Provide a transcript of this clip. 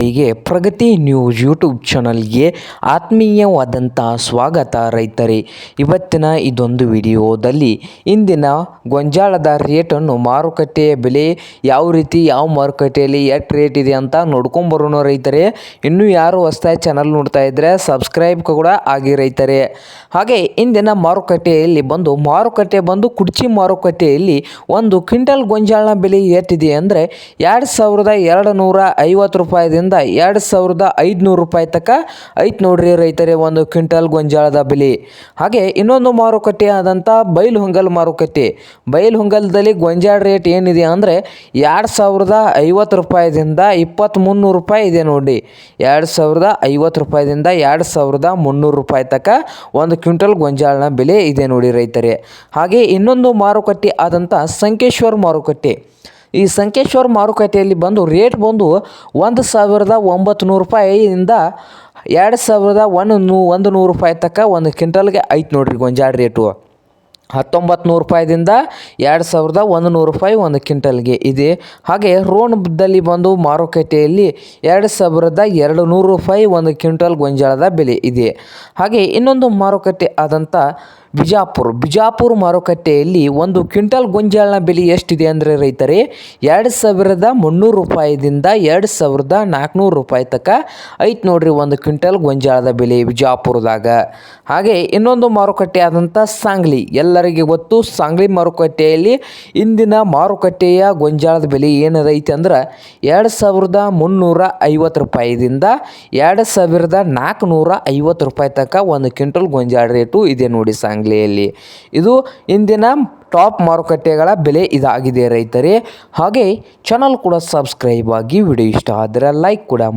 ಹೀಗೆ ಪ್ರಗತಿ news YouTube ಚಾನಲ್ಗೆ ಆತ್ಮೀಯವಾದಂಥ ಸ್ವಾಗತ ರೈತರೇ. ಇವತ್ತಿನ ಇದೊಂದು ವಿಡಿಯೋದಲ್ಲಿ ಇಂದಿನ ಗೊಂಜಾಳದ ರೇಟನ್ನು ಮಾರುಕಟ್ಟೆಯ ಬೆಲೆ ಯಾವ ರೀತಿ ಯಾವ ಮಾರುಕಟ್ಟೆಯಲ್ಲಿ ಎಷ್ಟು ರೇಟ್ ಇದೆ ಅಂತ ನೋಡ್ಕೊಂಬರೋಣ ರೈತರೇ. ಇನ್ನೂ ಯಾರು ಹೊಸದಾಗಿ ಚಾನಲ್ ನೋಡ್ತಾ ಇದ್ದರೆ ಸಬ್ಸ್ಕ್ರೈಬ್ ಕೂಡ ಆಗಿ ರೈತರೇ. ಹಾಗೆ ಇಂದಿನ ಮಾರುಕಟ್ಟೆಯಲ್ಲಿ ಮಾರುಕಟ್ಟೆ ಕುಡ್ಚಿ ಮಾರುಕಟ್ಟೆಯಲ್ಲಿ ಒಂದು ಕ್ವಿಂಟಲ್ ಗೊಂಜಾಳ ಬೆಲೆ ಎಷ್ಟಿದೆ ಅಂದರೆ 2250 ರೂಪಾಯಿದಿಂದ 2500 ರೂಪಾಯಿ ತನಕ ಐತೆ ನೋಡ್ರಿ ರೈತರೇ ಒಂದು ಕ್ವಿಂಟಲ್ ಗೊಂಜಾಳದ ಬೆಲೆ. ಹಾಗೆ ಇನ್ನೊಂದು ಮಾರುಕಟ್ಟೆ ಆದಂಥ ಬೈಲಹೊಂಗಲ ಮಾರುಕಟ್ಟೆ. ಬೈಲಹೊಂಗಲದಲ್ಲಿ ಗೊಂಜಾಳ ರೇಟ್ ಏನಿದೆ ಅಂದರೆ 2050 ರೂಪಾಯಿದಿಂದ 2300 ರೂಪಾಯಿ ಇದೆ ನೋಡಿ. 2050 ರೂಪಾಯಿದಿಂದ 2300 ರೂಪಾಯಿ ತನಕ ಒಂದು ಕ್ವಿಂಟಲ್ ಗೊಂಜಾಳನ ಬೆಲೆ ಇದೆ ನೋಡಿ ರೈತರೇ. ಹಾಗೆ ಇನ್ನೊಂದು ಮಾರುಕಟ್ಟೆ ಆದಂಥ ಸಂಕೇಶ್ವರ ಮಾರುಕಟ್ಟೆ. ಈ ಸಂಕೇಶ್ವರ ಮಾರುಕಟ್ಟೆಯಲ್ಲಿ ರೇಟ್ 1900 ರೂಪಾಯಿಯಿಂದ 2100 ರೂಪಾಯಿ ತನಕ ಒಂದು ಕ್ವಿಂಟಲ್ಗೆ ಐತೆ ನೋಡ್ರಿ ಗೊಂಜಾಳ ರೇಟು. 1900 ರೂಪಾಯಿದಿಂದ 2100 ರೂಪಾಯಿ ಒಂದು ಕ್ವಿಂಟಲ್ಗೆ ಇದೆ. ಹಾಗೆ ರೋಣದಲ್ಲಿ ಮಾರುಕಟ್ಟೆಯಲ್ಲಿ 2200 ರೂಪಾಯಿ ಒಂದು ಕ್ವಿಂಟಲ್ ಗೊಂಜಾಳದ ಬೆಲೆ ಇದೆ. ಹಾಗೆ ಇನ್ನೊಂದು ಮಾರುಕಟ್ಟೆ ಆದಂಥ ಬಿಜಾಪುರ ಮಾರುಕಟ್ಟೆಯಲ್ಲಿ ಒಂದು ಕ್ವಿಂಟಲ್ ಗೊಂಜಾಳನ ಬೆಲೆ ಎಷ್ಟಿದೆ ಅಂದರೆ ರೈತರೇ 2300 ರೂಪಾಯಿದಿಂದ 2400 ರೂಪಾಯಿ ತನಕ ಐತೆ ನೋಡ್ರಿ ಒಂದು ಕ್ವಿಂಟಲ್ ಗೊಂಜಾಳದ ಬೆಲೆ ಬಿಜಾಪುರದಾಗ. ಹಾಗೆ ಇನ್ನೊಂದು ಮಾರುಕಟ್ಟೆ ಆದಂಥ ಸಾಂಗ್ಲಿ. ಎಲ್ಲರಿಗೆ ಗೊತ್ತು ಸಾಂಗ್ಲಿ ಮಾರುಕಟ್ಟೆಯಲ್ಲಿ ಇಂದಿನ ಮಾರುಕಟ್ಟೆಯ ಗೊಂಜಾಳದ ಬೆಲೆ ಏನದೈತೆ ಅಂದ್ರೆ 2350 ರೂಪಾಯಿದಿಂದ 2450 ರೂಪಾಯಿ ತನಕ ಒಂದು ಕ್ವಿಂಟಲ್ ಗೊಂಜಾಳ ರೇಟು ಇದೆ ನೋಡಿ ಸಾಂಗ್ಲಿಯಲ್ಲಿ. ಇದು ಇಂದಿನ ಟಾಪ್ ಮಾರುಕಟ್ಟೆಗಳ ಬೆಲೆ ಇದಾಗಿದೆ ರೈತರೇ. ಹಾಗೆ ಚಾನಲ್ ಕೂಡ ಸಬ್ಸ್ಕ್ರೈಬ್ ಆಗಿ, ವಿಡಿಯೋ ಇಷ್ಟ ಆದರೆ ಲೈಕ್ ಕೂಡ ಮಾಡಿ.